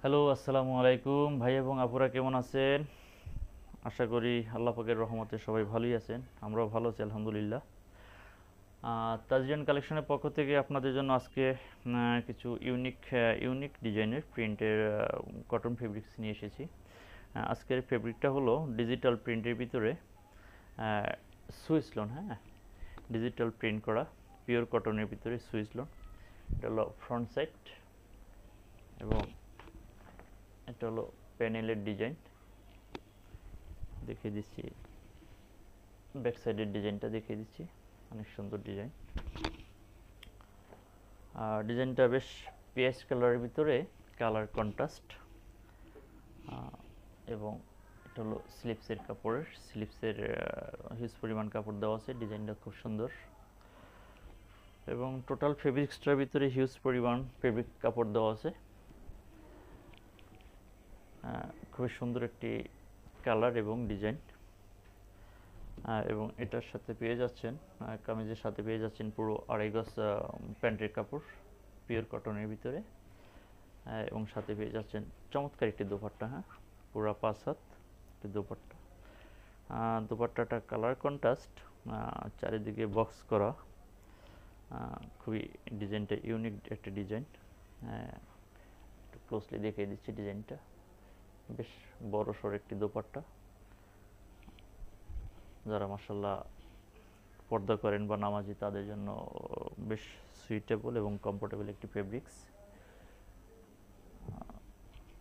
Hello, আসসালামু আলাইকুম ভাই এবং আপুরা, কেমন আছেন? আশা করি আল্লাহ পাকের রহমতে সবাই ভালোই আছেন। আমরাও ভালো আছি আলহামদুলিল্লাহ। তাজরিয়ান কালেকশনের পক্ষ থেকে আপনাদের জন্য আজকে কিছু ইউনিক ডিজাইনের প্রিন্টের কটন ফেব্রিক্স নিয়ে এসেছি। আজকের ফেব্রিকটা হলো ডিজিটাল প্রিন্টের ভিতরে সুইস লোন। হ্যাঁ, ডিজিটাল প্রিন্ট করা পিওর কটনের ভিতরে সুইস লোন। এটা হলো ফ্রন্ট সাইড এবং এটা হলো প্যানেলের ডিজাইন। দেখিয়ে দিচ্ছি, ব্যাক সাইডের ডিজাইনটা দেখিয়ে দিচ্ছি। অনেক সুন্দর ডিজাইন। ডিজাইনটা বেশ পিএস কালারের ভিতরে কালার কন্ট্রাস্ট, এবং এটা হলো স্লিপসের কাপড়ের স্লিপসের হিউজ পরিমাণ কাপড় দেওয়া আছে। ডিজাইনটা খুব সুন্দর এবং টোটাল ফেব্রিক্সটার ভিতরে হিউজ পরিমাণ ফেব্রিক কাপড় দেওয়া আছে। খুবই সুন্দর একটি কালার এবং ডিজাইন। এবং এটার সাথে পেয়ে যাচ্ছেন, কামিজের সাথে পেয়ে যাচ্ছেন পুরো আড়াই গজ প্যান্টের কাপড় পিওর কটনের ভিতরে। এবং সাথে পেয়ে যাচ্ছেন চমৎকার একটি দোপাট্টা। হ্যাঁ, পুরো 5 হাত একটি দোপাট্টা। দোপাট্টাটা কালার কন্ট্রাস্ট, চারিদিকে বক্স করা। খুবই ডিজাইনটা ইউনিক একটা ডিজাইন। একটু ক্লোজলি দেখিয়ে দিচ্ছি ডিজাইনটা। বেশ বড় সড় একটি দোপাট্টা। যারা মাসাল্লাহ পর্দা করেন বা নামাজি, তাদের জন্য বেশ সুইটেবল এবং কমফোর্টেবল একটি ফেব্রিক্স।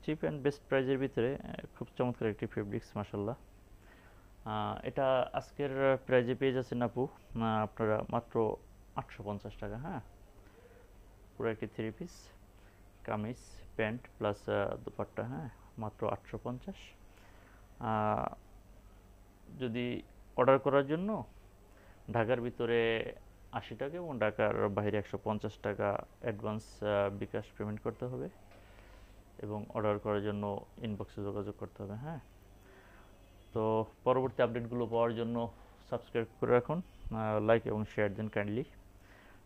চিপ অ্যান্ড বেস্ট প্রাইজের ভিতরে খুব চমৎকার একটি ফেব্রিক্স মাসাল্লাহ। এটা আজকের প্রাইজে পেয়ে যাচ্ছেন আপু আপনারা মাত্র 850 টাকা। হ্যাঁ, পুরো একটি 3 piece kameez pant plus dupatta. হ্যাঁ, মাত্র 850। যদি অর্ডার করার জন্য ঢাকার ভিতরে 80 টাকা এবং ঢাকার বাইরে 150 টাকা অ্যাডভান্স বিকাশ পেমেন্ট করতে হবে এবং অর্ডার করার জন্য ইনবক্সে যোগাযোগ করতে হবে। হ্যাঁ, তো পরবর্তী আপডেটগুলো পাওয়ার জন্য সাবস্ক্রাইব করে রাখুন, লাইক এবং শেয়ার দেন কাইন্ডলি।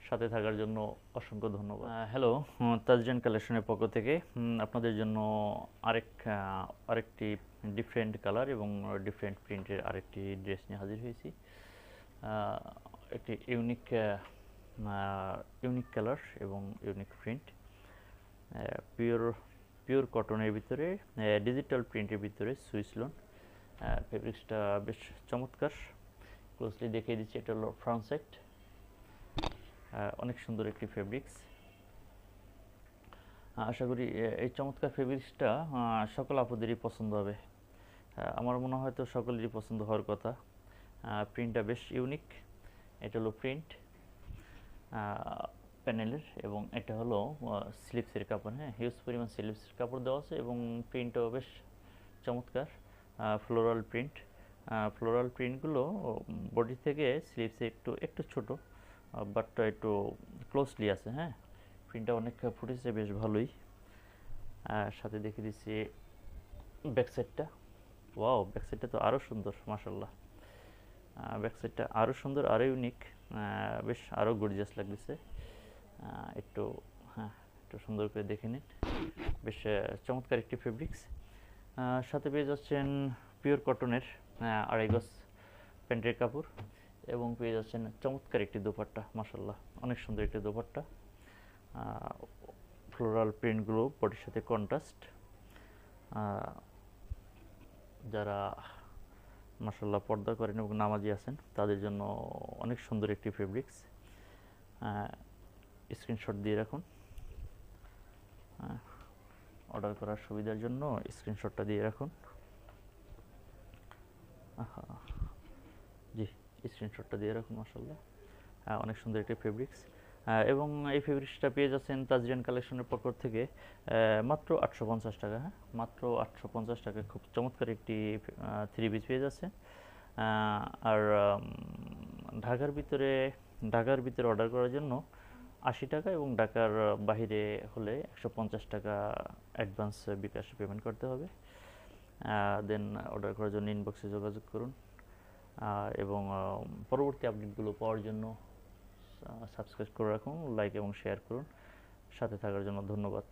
সাথে থাকার জন্য অসংখ্য ধন্যবাদ। হ্যালো, তাজরিয়ান কালেকশনের পক্ষ থেকে আপনাদের জন্য আরেকটি ডিফারেন্ট কালার এবং ডিফারেন্ট প্রিন্টের আরেকটি ড্রেস নিয়ে হাজির হয়েছি। একটি ইউনিক কালার এবং ইউনিক প্রিন্ট, পিওর পিওর কটনের ভিতরে ডিজিটাল প্রিন্টের ভিতরে সুইস লোন। ফেব্রিক্সটা বেশ চমৎকার। ক্লোজলি দেখিয়ে দিচ্ছি। এটা হলো ফ্রন্ট সাইড। অনেক সুন্দর একটি ফেব্রিক্স। আশা করি এই চমৎকার ফেব্রিক্সটা সকল আপুদেরই পছন্দ হবে। আমার মনে হয় তো সকলেরই পছন্দ হওয়ার কথা। প্রিন্টটা বেশ ইউনিক। এটা হলো প্রিন্ট প্যানেলের এবং এটা হলো স্লিপসের কাপড়। হ্যাঁ, হিউজ পরিমাণ স্লিপসের কাপড় দেওয়া আছে এবং প্রিন্টটাও বেশ চমৎকার। Floral print. ফ্লোরাল প্রিন্টগুলো বডি থেকে স্লিপসে একটু একটু ছোট, বাট একটু ক্লোজলি আছে। হ্যাঁ, প্রিন্টটা অনেক ফুটেছে, বেশ ভালোই। সাথে দেখিয়ে দিচ্ছি ব্যাক সাইডটা। ওয়াও, ব্যাক সাইডটা তো আরও সুন্দর মাশাল্লাহ। ব্যাক সাইডটা আরও সুন্দর, আরও ইউনিক, বেশ আরও গর্জিয়াস লাগতেছে। একটু, হ্যাঁ, একটু সুন্দর করে দেখে নিন। বেশ চমৎকার একটি ফেব্রিক্স। সাথে পেয়ে যাচ্ছেন পিওর কটনের আড়াই গজ প্যান্টের কাপড় এবং পেয়ে যাচ্ছেন চমৎকার একটি দোপাট্টা। মাশাল্লাহ, অনেক সুন্দর একটি দোপাট্টা। ফ্লোরাল প্রিন্টগুলো বডির সাথে কন্ট্রাস্ট। যারা মাশাল্লাহ পর্দা করেন এবং নামাজি আছেন, তাদের জন্য অনেক সুন্দর একটি ফেব্রিক্স। স্ক্রিনশট দিয়ে রাখুন। অর্ডার করার সুবিধার জন্য স্ক্রিনশটটা দিয়ে রাখুন। জি, স্ক্রিনশটটা দিয়ে রাখুন। মাশাল্লাহ, অনেক সুন্দর একটি ফেব্রিক্স। এবং এই ফেব্রিক্সটা পেয়ে যাচ্ছেন তাজরিয়ান কালেকশনের পক্ষ থেকে মাত্র 850 টাকা। হ্যাঁ, মাত্র 850 টাকায় খুব চমৎকার একটি 3 পিস পেয়ে যাচ্ছে। আর ঢাকার ভিতরে অর্ডার করার জন্য 80 টাকা এবং ঢাকার বাহিরে হলে 150 টাকা অ্যাডভান্স বিকাশ পেমেন্ট করতে হবে। দেন অর্ডার করার জন্য ইনবক্সে যোগাযোগ করুন এবং পরবর্তী আপডেটগুলো পাওয়ার জন্য সাবস্ক্রাইব করে রাখুন, লাইক এবং শেয়ার করুন। সাথে থাকার জন্য ধন্যবাদ।